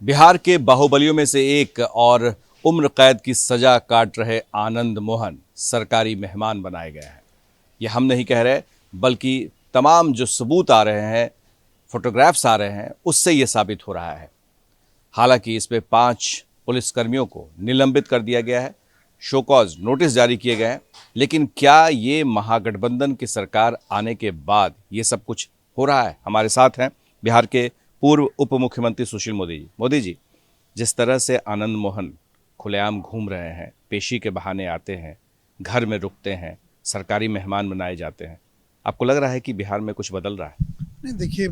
बिहार के बाहुबलियों में से एक और उम्र कैद की सजा काट रहे आनंद मोहन सरकारी मेहमान बनाए गए हैं। ये हम नहीं कह रहे, बल्कि तमाम जो सबूत आ रहे हैं, फोटोग्राफ्स आ रहे हैं, उससे ये साबित हो रहा है। हालांकि इस पे 5 पुलिसकर्मियों को निलंबित कर दिया गया है, शोकॉज नोटिस जारी किए गए हैं। लेकिन क्या ये महागठबंधन की सरकार आने के बाद ये सब कुछ हो रहा है? हमारे साथ हैं बिहार के पूर्व उप मुख्यमंत्री सुशील मोदी जी। मोदी जी, जिस तरह से आनंद मोहन खुलेआम घूम रहे हैं, पेशी के बहाने आते हैं, घर में रुकते हैं, सरकारी मेहमान बनाए जाते हैं, आपको लग रहा है कि बिहार में कुछ बदल रहा है? नहीं, देखिए,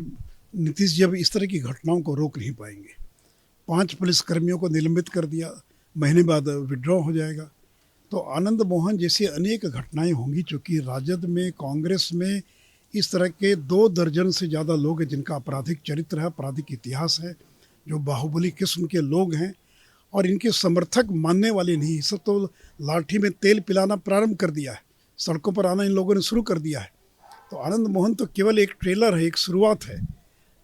नीतीश जी अब इस तरह की घटनाओं को रोक नहीं पाएंगे। 5 पुलिसकर्मियों को निलंबित कर दिया, महीने बाद विड्रॉ हो जाएगा। तो आनंद मोहन जैसी अनेक घटनाएं होंगी, चूँकि राजद में, कांग्रेस में इस तरह के 2 दर्जन से ज़्यादा लोग हैं जिनका आपराधिक चरित्र है, आपराधिक इतिहास है, जो बाहुबली किस्म के लोग हैं और इनके समर्थक मानने वाले नहीं। सब तो लाठी में तेल पिलाना प्रारंभ कर दिया है, सड़कों पर आना इन लोगों ने शुरू कर दिया है। तो आनंद मोहन तो केवल एक ट्रेलर है, एक शुरुआत है।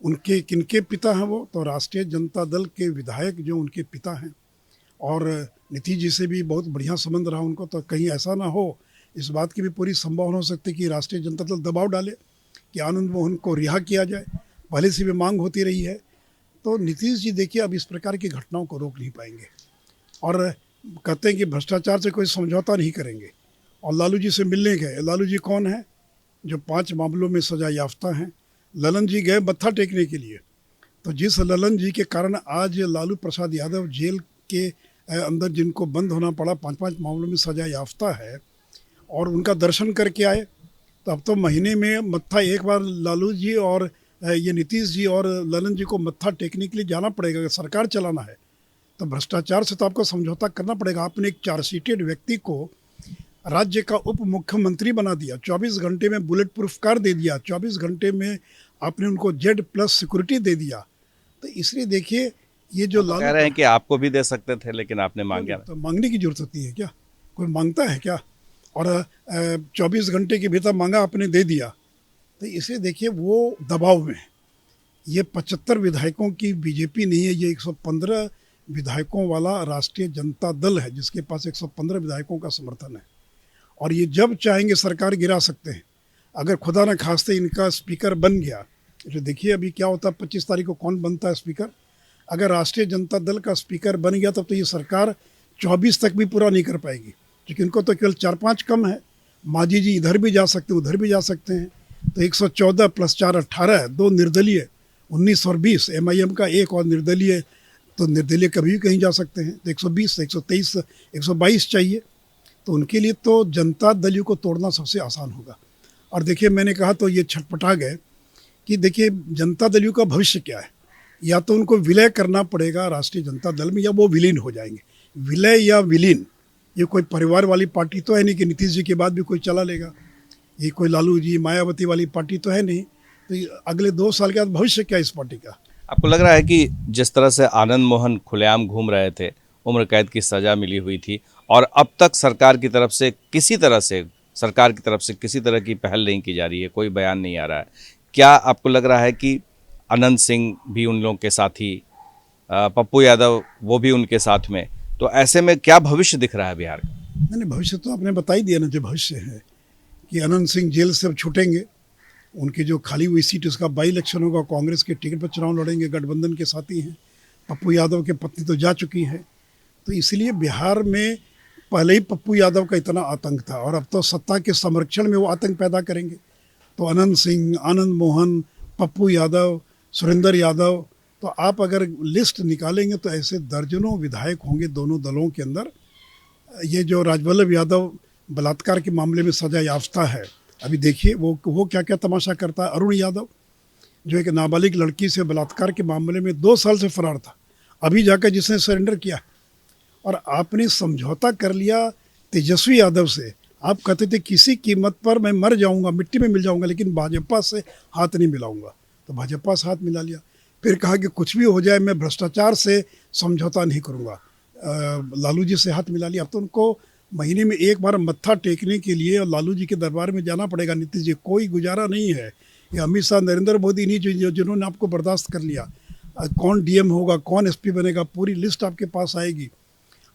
उनके किनके पिता हैं वो? तो राष्ट्रीय जनता दल के विधायक जो उनके पिता हैं, और नीतीश जी से भी बहुत बढ़िया संबंध रहा उनको। तो कहीं ऐसा ना हो, इस बात की भी पूरी संभावना हो सकती है कि राष्ट्रीय जनता दल दबाव डाले कि आनंद मोहन को रिहा किया जाए। पहले से भी मांग होती रही है। तो नीतीश जी देखिए अब इस प्रकार की घटनाओं को रोक नहीं पाएंगे और कहते हैं कि भ्रष्टाचार से कोई समझौता नहीं करेंगे। और लालू जी से मिलने गए। लालू जी कौन है? जो 5 मामलों में सजा याफ्ता हैं। ललन जी गए मत्था टेकने के लिए। तो जिस ललन जी के कारण आज लालू प्रसाद यादव जेल के अंदर, जिनको बंद होना पड़ा, 5-5 मामलों में सजा याफ्ता है, और उनका दर्शन करके आए। तो अब तो महीने में मत्था एक बार लालू जी और ये नीतीश जी और ललन जी को मत्था टेकने के लिए जाना पड़ेगा। अगर सरकार चलाना है तो भ्रष्टाचार से तो आपको समझौता करना पड़ेगा। आपने एक 4 सीटेड व्यक्ति को राज्य का उप मुख्यमंत्री बना दिया, 24 घंटे में बुलेट प्रूफ कार दे दिया, 24 घंटे में आपने उनको Z+ सिक्योरिटी दे दिया। तो इसलिए देखिए, ये जो तो कह रहे हैं कि आपको भी दे सकते थे, लेकिन आपने मांगा ना। तो मांगने की जरूरत होती है क्या? कोई मांगता है क्या? और 24 घंटे के भीतर मांगा, आपने दे दिया। तो इसलिए देखिए वो दबाव में है। ये 75 विधायकों की बीजेपी नहीं है, ये 115 विधायकों वाला राष्ट्रीय जनता दल है, जिसके पास 115 विधायकों का समर्थन है। और ये जब चाहेंगे सरकार गिरा सकते हैं। अगर खुदा न खास्ते इनका स्पीकर बन गया, तो देखिए अभी क्या होता है, 25 तारीख को कौन बनता है स्पीकर। अगर राष्ट्रीय जनता दल का स्पीकर बन गया तब तो ये सरकार 24 तक भी पूरा नहीं कर पाएगी, क्योंकि इनको तो केवल 4-5 कम है। मांझी जी इधर भी जा सकते हैं, उधर भी जा सकते हैं। तो 114 + 4 18, 2 निर्दलीय 19 और 20, MIM का 1 और निर्दलीय, तो निर्दलीय कभी भी कहीं जा सकते हैं। तो 120, 123, 122 चाहिए। तो उनके लिए तो जनता दल को तोड़ना सबसे आसान होगा। और देखिए, मैंने कहा तो ये छटपटा गए कि देखिए जनता दल का भविष्य क्या है। या तो उनको विलय करना पड़ेगा राष्ट्रीय जनता दल में, या वो विलीन हो जाएंगे। विलय या विलीन, ये कोई परिवार वाली पार्टी तो है नहीं कि नीतीश जी के बाद भी कोई चला लेगा। ये कोई लालू जी, मायावती वाली पार्टी तो है नहीं। तो अगले 2 साल के बाद भविष्य क्या है इस पार्टी का? आपको लग रहा है कि जिस तरह से आनंद मोहन खुलेआम घूम रहे थे, उम्र कैद की सजा मिली हुई थी, और अब तक सरकार की तरफ से किसी तरह की पहल नहीं की जा रही है, कोई बयान नहीं आ रहा है, क्या आपको लग रहा है कि अनंत सिंह भी उन लोगों के साथी, पप्पू यादव वो भी उनके साथ में, तो ऐसे में क्या भविष्य दिख रहा है बिहार का? मैंने भविष्य तो आपने बता ही दिया ना। जो भविष्य है कि अनंत सिंह जेल से अब छूटेंगे, उनकी जो खाली हुई सीट, उसका बाई इलेक्शन होगा, कांग्रेस के टिकट पर चुनाव लड़ेंगे, गठबंधन के साथी हैं। पप्पू यादव की पत्नी तो जा चुकी हैं। तो इसलिए बिहार में पहले ही पप्पू यादव का इतना आतंक था, और अब तो सत्ता के संरक्षण में वो आतंक पैदा करेंगे। तो अनंत सिंह, आनंद मोहन, पप्पू यादव, सुरेंद्र यादव, तो आप अगर लिस्ट निकालेंगे तो ऐसे दर्जनों विधायक होंगे दोनों दलों के अंदर। ये जो राजवल्लभ यादव बलात्कार के मामले में सजा याफ्ता है, अभी देखिए वो क्या क्या तमाशा करता है। अरुण यादव, जो एक नाबालिग लड़की से बलात्कार के मामले में 2 साल से फरार था, अभी जाकर जिसने सरेंडर किया। और आपने समझौता कर लिया तेजस्वी यादव से। आप कहते थे किसी कीमत पर मैं मर जाऊंगा, मिट्टी में मिल जाऊंगा, लेकिन भाजपा से हाथ नहीं मिलाऊंगा। तो भाजपा से हाथ मिला लिया। फिर कहा कि कुछ भी हो जाए मैं भ्रष्टाचार से समझौता नहीं करूंगा, लालू जी से हाथ मिला लिया। अब तो उनको महीने में एक बार मत्था टेकने के लिए और लालू जी के दरबार में जाना पड़ेगा। नीतीश जी, कोई गुजारा नहीं है। ये अमित शाह, नरेंद्र मोदी नहीं जिन्होंने आपको बर्दाश्त कर लिया। कौन डीएम होगा, कौन एसपी बनेगा, पूरी लिस्ट आपके पास आएगी।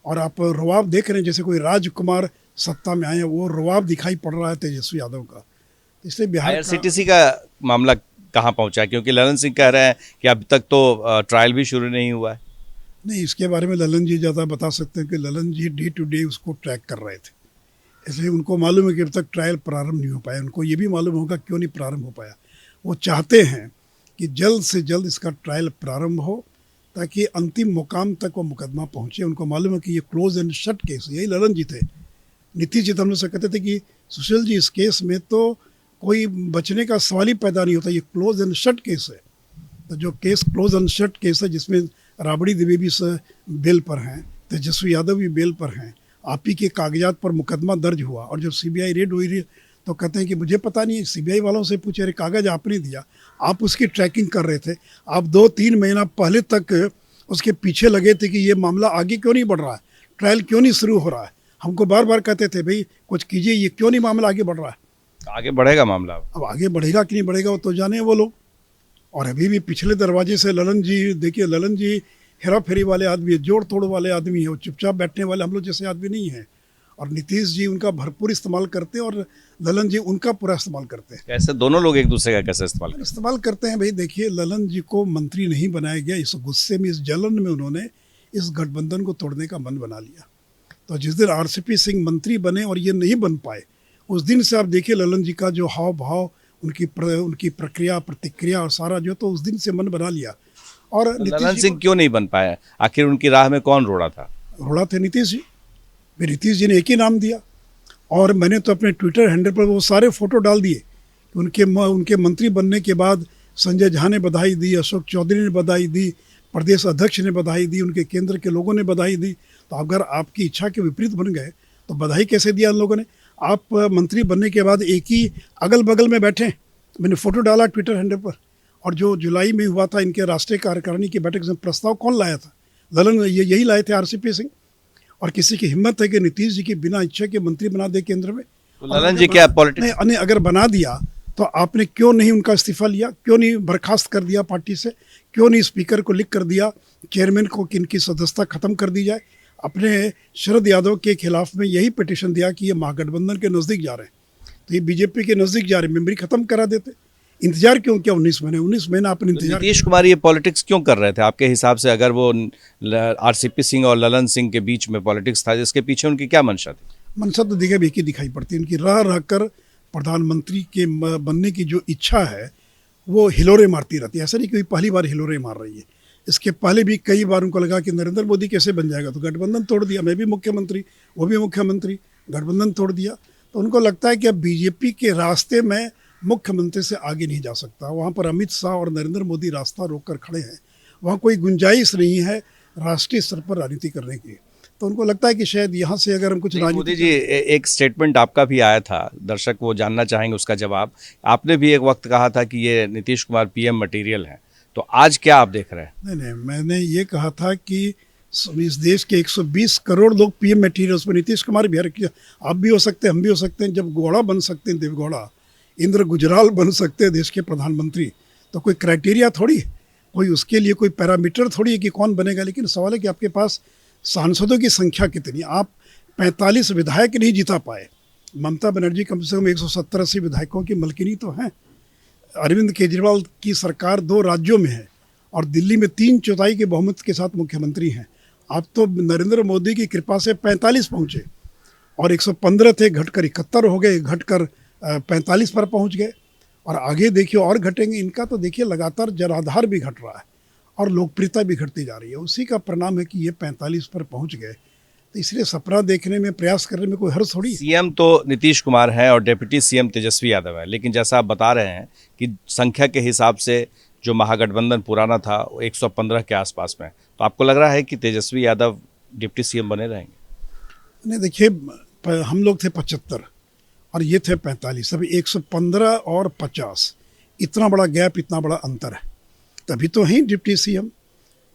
और आप रवाब देख रहे हैं, जैसे कोई राजकुमार सत्ता में आए हैं, वो रवाब दिखाई पड़ रहा है तेजस्वी यादव का। तो इसलिए बिहार का आईआरसीटीसी का मामला कहाँ पहुंचा है? क्योंकि ललन सिंह कह रहे हैं कि अब तक तो ट्रायल भी शुरू नहीं हुआ है। नहीं, इसके बारे में ललन जी ज़्यादा बता सकते हैं कि ललन जी डे टू डे उसको ट्रैक कर रहे थे, इसलिए उनको मालूम है कि अब तक ट्रायल प्रारंभ नहीं हो पाया। उनको ये भी मालूम होगा क्यों नहीं प्रारंभ हो पाया। वो चाहते हैं कि जल्द से जल्द इसका ट्रायल प्रारंभ हो, ताकि अंतिम मुकाम तक वो मुकदमा पहुंचे। उनको मालूम है कि ये क्लोज एंड शट केस, यही ललन जी थे। नीतीश जी तो हम लोग से कहते थे कि सुशील जी इस केस में तो कोई बचने का सवाल ही पैदा नहीं होता, ये क्लोज एंड शट केस है। तो जो case close and shut case है, जिसमें राबड़ी देवी भी बेल पर हैं, तेजस्वी यादव भी बेल पर हैं, आप ही के कागजात पर मुकदमा दर्ज हुआ, और जब सीबीआई रेड हुई तो कहते हैं कि मुझे पता नहीं, सीबीआई वालों से पूछे, अरे कागज आपने दिया, आप उसकी ट्रैकिंग कर रहे थे, आप 2-3 महीना पहले तक उसके पीछे लगे थे कि ये मामला आगे क्यों नहीं बढ़ रहा है, ट्रायल क्यों नहीं शुरू हो रहा है। हमको बार बार कहते थे भाई कुछ कीजिए, ये क्यों नहीं मामला आगे बढ़ रहा है। आगे बढ़ेगा मामला? अब आगे बढ़ेगा कि नहीं बढ़ेगा वो तो जाने वो लोग। और अभी भी पिछले दरवाजे से ललन जी, देखिए ललन जी हेरा फेरी वाले आदमी है, जोड़ तोड़ वाले आदमी है, वो चुपचाप बैठने वाले हम लोग जैसे आदमी नहीं है। और नीतीश जी उनका भरपूर इस्तेमाल करते हैं और ललन जी उनका पूरा इस्तेमाल करते हैं। कैसे दोनों लोग एक दूसरे का कैसे इस्तेमाल करते हैं भाई, देखिए ललन जी को मंत्री नहीं बनाया गया, इस गुस्से में, इस जलन में उन्होंने इस गठबंधन को तोड़ने का मन बना लिया। तो जिस दिन आरसीपी सिंह मंत्री बने और ये नहीं बन पाए, उस दिन से आप देखिए ललन जी का जो हाव भाव, उनकी प्रक्रिया प्रतिक्रिया और सारा जो, तो उस दिन से मन बना लिया। और ललन सिंह क्यों नहीं बन पाया? आखिर उनकी राह में कौन रोड़ा था? रोड़ा थे नीतीश जी। फिर नीतीश जी ने एक ही नाम दिया, और मैंने तो अपने ट्विटर हैंडल पर वो सारे फोटो डाल दिए कि उनके मंत्री बनने के बाद संजय झा ने बधाई दी, अशोक चौधरी ने बधाई दी, प्रदेश अध्यक्ष ने बधाई दी, उनके केंद्र के लोगों ने बधाई दी। तो अगर आपकी इच्छा के विपरीत बन गए तो बधाई कैसे दिया उन लोगों ने? आप मंत्री बनने के बाद एक ही अगल बगल में बैठे, मैंने फ़ोटो डाला ट्विटर हैंडल पर। और जो जुलाई में हुआ था इनके राष्ट्रीय कार्यकारिणी की बैठक में, प्रस्ताव कौन लाया था? ललन यही लाए थे, आरसीपी सिंह। और किसी की हिम्मत है कि नीतीश जी की बिना इच्छा के मंत्री बना दे केंद्र में? तो ललन जी क्या पॉलिटिक्स नहीं, अगर बना दिया तो आपने क्यों नहीं उनका इस्तीफा लिया, क्यों नहीं बर्खास्त कर दिया पार्टी से, क्यों नहीं स्पीकर को लिख कर दिया चेयरमैन को कि इनकी सदस्यता खत्म कर दी जाए? अपने शरद यादव के खिलाफ में यही पिटीशन दिया कि ये महागठबंधन के नज़दीक जा रहे हैं, तो ये बीजेपी के नज़दीक जा रहे हैं, मेमोरी खत्म करा देते। इंतजार क्यों किया 19 महीना आपने इंतजार? नीतीश कुमार ये पॉलिटिक्स क्यों कर रहे थे आपके हिसाब से? अगर वो आरसीपी सिंह और ललन सिंह के बीच में पॉलिटिक्स था, जिसके पीछे उनकी क्या मंशा थी? मंशा तो देखिए एक ही दिखाई पड़ती है, उनकी रह रह कर प्रधानमंत्री के बनने की जो इच्छा है वो हिलोरे मारती रहती है। ऐसा नहीं कि पहली बार हिलोरे मार रही है, इसके पहले भी कई बार उनको लगा कि नरेंद्र मोदी कैसे बन जाएगा, तो गठबंधन तोड़ दिया, मैं भी मुख्यमंत्री, वो भी मुख्यमंत्री, गठबंधन तोड़ दिया। तो उनको लगता है कि अब बीजेपी के रास्ते में मुख्यमंत्री से आगे नहीं जा सकता। वहाँ पर अमित शाह और नरेंद्र मोदी रास्ता रोक कर खड़े हैं, वहाँ कोई गुंजाइश नहीं है राष्ट्रीय स्तर पर राजनीति करने की। तो उनको लगता है कि शायद यहाँ से अगर हम कुछ मोदी जी, एक स्टेटमेंट आपका भी आया था, दर्शक वो जानना चाहेंगे उसका जवाब। आपने भी एक वक्त कहा था कि ये नीतीश कुमार पीएम मटेरियल है, तो आज क्या आप देख रहे हैं? नहीं, मैंने ये कहा था कि इस देश के 120 करोड़ लोग पीएम मटेरियल, उसमें नीतीश कुमार भी है। आप भी हो सकते हैं, हम भी हो सकते हैं। जब गौड़ा बन सकते हैं, देवगौड़ा, इंद्र गुजराल बन सकते हैं देश के प्रधानमंत्री, तो कोई क्राइटेरिया थोड़ी, कोई उसके लिए कोई पैरामीटर थोड़ी है कि कौन बनेगा। लेकिन सवाल है कि आपके पास सांसदों की संख्या कितनी? आप 45 विधायक नहीं जिता पाए। ममता बनर्जी कम से कम 170-80 विधायकों की मलकिनी तो हैं। अरविंद केजरीवाल की सरकार 2 राज्यों में है और दिल्ली में 3/4 के बहुमत के साथ मुख्यमंत्री हैं। आप तो नरेंद्र मोदी की कृपा से 45 पहुँचे, और 115 थे, घटकर 71 हो गए, घटकर 45 पर पहुँच गए, और आगे देखिए और घटेंगे। इनका तो देखिए लगातार जनाधार भी घट रहा है और लोकप्रियता भी घटती जा रही है। उसी का परिणाम है कि ये 45 पर पहुंच गए। तो इसलिए सपना देखने में, प्रयास करने में कोई हर्ष थोड़ी। सीएम तो नीतीश कुमार हैं और डिप्टी सीएम तेजस्वी यादव है, लेकिन जैसा आप बता रहे हैं कि संख्या के हिसाब से जो महागठबंधन पुराना था वो 115 के आसपास में, तो आपको लग रहा है कि तेजस्वी यादव डिप्टी सीएम बने रहेंगे? नहीं, देखिए हम लोग थे 75 और ये थे 45, अभी 115 और 50, इतना बड़ा गैप, इतना बड़ा अंतर है, तभी तो हैं डिप्टी सीएम।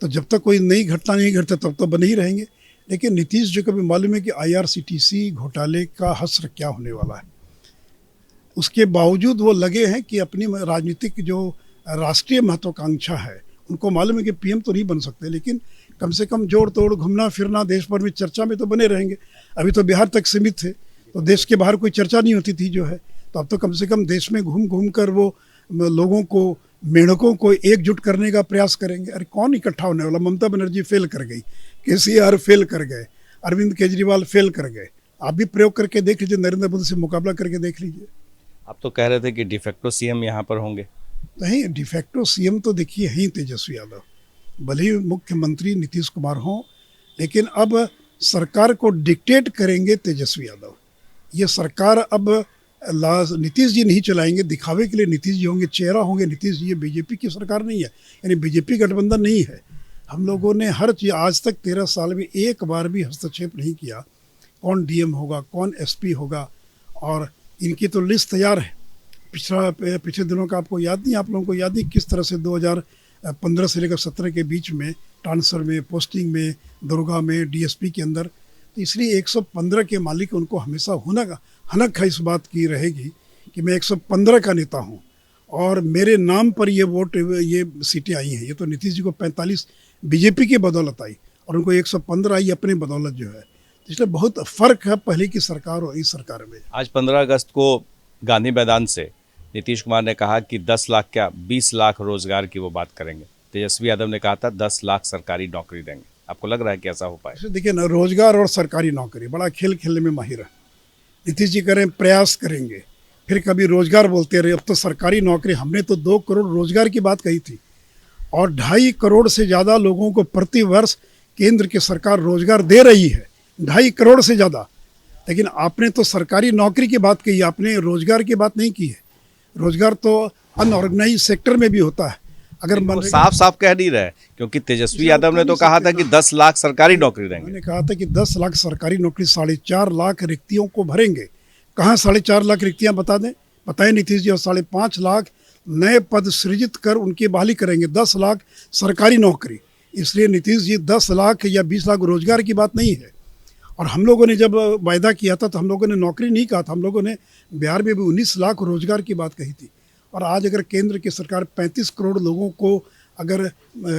तो जब तक कोई नई घटना नहीं घटता तब तो बने ही रहेंगे। लेकिन नीतीश जी को भी मालूम है कि आईआरसीटीसी घोटाले का हश्र क्या होने वाला है। उसके बावजूद वो लगे हैं कि अपनी राजनीतिक जो राष्ट्रीय महत्वाकांक्षा है उनको मालूम है कि पीएम तो नहीं बन सकते, लेकिन कम से कम जोड़ तोड़ घूमना फिरना देश भर में चर्चा में तो बने रहेंगे। अभी तो बिहार तक सीमित थे, तो देश के बाहर कोई चर्चा नहीं होती थी जो है, तो अब तो कम से कम देश में घूम घूम कर वो लोगों को, मेढकों को एकजुट करने का प्रयास करेंगे। अरे कौन इकट्ठा होने वाला? ममता बनर्जी फेल कर गई, केसीआर फेल कर गए, अरविंद केजरीवाल फेल कर गए। आप भी प्रयोग करके देख लीजिए, नरेंद्र मोदी से मुकाबला करके देख लीजिए। आप तो कह रहे थे कि डिफेक्टो सीएम यहाँ पर होंगे। नहीं, डिफेक्टो सीएम तो देखिए है ही तेजस्वी यादव। भले ही मुख्यमंत्री नीतीश कुमार हों, लेकिन अब सरकार को डिक्टेट करेंगे तेजस्वी यादव। ये सरकार अब नीतीश जी नहीं चलाएंगे, दिखावे के लिए नीतीश जी होंगे, चेहरा होंगे नीतीश जी। ये बीजेपी की सरकार नहीं है, यानी बीजेपी गठबंधन नहीं है। हम लोगों ने हर चीज आज तक 13 साल में एक बार भी हस्तक्षेप नहीं किया। कौन डीएम होगा, कौन एसपी होगा, और इनकी तो लिस्ट तैयार है। पिछले दिनों का आपको याद नहीं, आप लोगों को याद नहीं किस तरह से 2015 से लेकर 17 के बीच में ट्रांसफर में, पोस्टिंग में, दरोगा में, डीएसपी के अंदर। तो इसलिए 115 के मालिक उनको हमेशा हनक है इस बात की रहेगी कि मैं 115 का नेता हूँ और मेरे नाम पर ये सीटें आई हैं। ये तो नीतीश जी को 45 बीजेपी की बदौलत आई और उनको 115 आई अपनी बदौलत जो है। इसलिए बहुत फ़र्क है पहले की सरकार और इस सरकार में। आज 15 अगस्त को गांधी मैदान से नीतीश कुमार ने कहा कि 10 लाख क्या 20 लाख रोजगार की वो बात करेंगे। तेजस्वी यादव ने कहा था 10 लाख सरकारी नौकरी देंगे। आपको लग रहा है कि ऐसा हो पाए? देखिए ना, रोजगार और सरकारी नौकरी बड़ा खेल खेलने में माहिर है। नीतीश जी करें प्रयास करेंगे, फिर कभी रोजगार बोलते रहे, अब तो सरकारी नौकरी। हमने तो 2 करोड़ रोजगार की बात कही थी और 2.5 करोड़ से ज़्यादा लोगों को प्रति वर्ष केंद्र की सरकार रोजगार दे रही है, 2.5 करोड़ से ज़्यादा। लेकिन आपने तो सरकारी नौकरी की बात कही, आपने रोजगार की बात नहीं की है। रोजगार तो अनऑर्गेनाइज सेक्टर में भी होता है। अगर साफ साफ कह नहीं रहे, क्योंकि तेजस्वी यादव ने तो कहा था कि 10 लाख सरकारी नौकरी देंगे। मैंने कहा था कि 10 लाख सरकारी नौकरी, 4.5 लाख रिक्तियों को भरेंगे। कहाँ 4.5 लाख रिक्तियां बता दें, बताएं नीतीश जी। और 5.5 लाख नए पद सृजित कर उनकी बहाली करेंगे। 10 लाख सरकारी नौकरी। इसलिए नीतीश जी 10 लाख या 20 लाख रोजगार की बात नहीं है। और हम लोगों ने जब वायदा किया था तो हम लोगों ने नौकरी नहीं कहा था, हम लोगों ने बिहार में भी 19 लाख रोजगार की बात कही थी। और आज अगर केंद्र की सरकार 35 करोड़ लोगों को अगर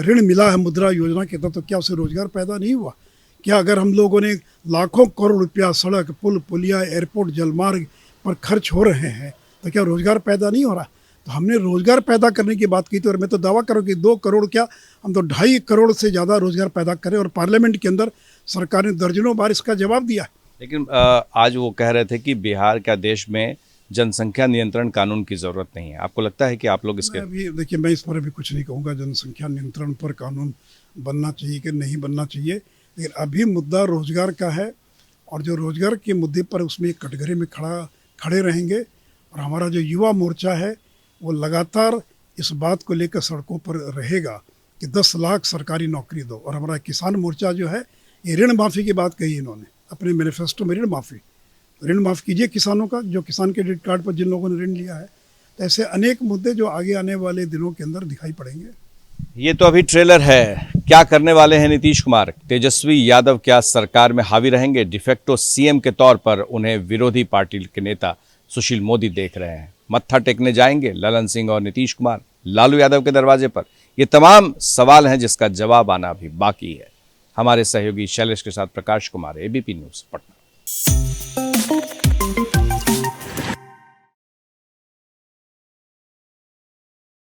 ऋण मिला है मुद्रा योजना के तहत, तो क्या उसे रोजगार पैदा नहीं हुआ? क्या अगर हम लोगों ने लाखों करोड़ रुपया सड़क, पुल, पुलिया, एयरपोर्ट, जलमार्ग पर खर्च हो रहे हैं, तो क्या रोजगार पैदा नहीं हो रहा? तो हमने रोजगार पैदा करने की बात की थी और मैं तो दावा करूँ कि 2 करोड़ क्या, हम तो 2.5 करोड़ से ज़्यादा रोजगार पैदा करें। और पार्लियामेंट के अंदर सरकार ने दर्जनों बार इसका जवाब दिया। लेकिन आज वो कह रहे थे कि बिहार का देश में जनसंख्या नियंत्रण कानून की जरूरत नहीं है। आपको लगता है कि आप लोग इसके? अभी देखिए, मैं इस पर अभी कुछ नहीं कहूँगा जनसंख्या नियंत्रण पर कानून बनना चाहिए कि नहीं बनना चाहिए, लेकिन अभी मुद्दा रोजगार का है और जो रोजगार के मुद्दे पर उसमें एक कटघरे में खड़े रहेंगे। और हमारा जो युवा मोर्चा है वो लगातार इस बात को लेकर सड़कों पर रहेगा कि 10 लाख सरकारी नौकरी दो। और हमारा किसान मोर्चा जो है, ये ऋण माफ़ी की बात कही इन्होंने अपने मैनिफेस्टो में, ऋण माफ़ कीजिए किसानों का, जो किसान क्रेडिट कार्ड पर जिन लोगों ने ऋण लिया है। तो ऐसे अनेक मुद्दे जो आगे आने वाले दिनों के अंदर दिखाई पड़ेंगे। ये तो अभी ट्रेलर है, क्या करने वाले हैं नीतीश कुमार? तेजस्वी यादव क्या सरकार में हावी रहेंगे? डिफेक्टो सीएम के तौर पर उन्हें विरोधी पार्टी के नेता सुशील मोदी देख रहे हैं। मत्था टेकने जाएंगे ललन सिंह और नीतीश कुमार लालू यादव के दरवाजे पर? ये तमाम सवाल हैं जिसका जवाब आना अभी बाकी है। हमारे सहयोगी शैलेश के साथ प्रकाश कुमार, एबीपी न्यूज़, पटना।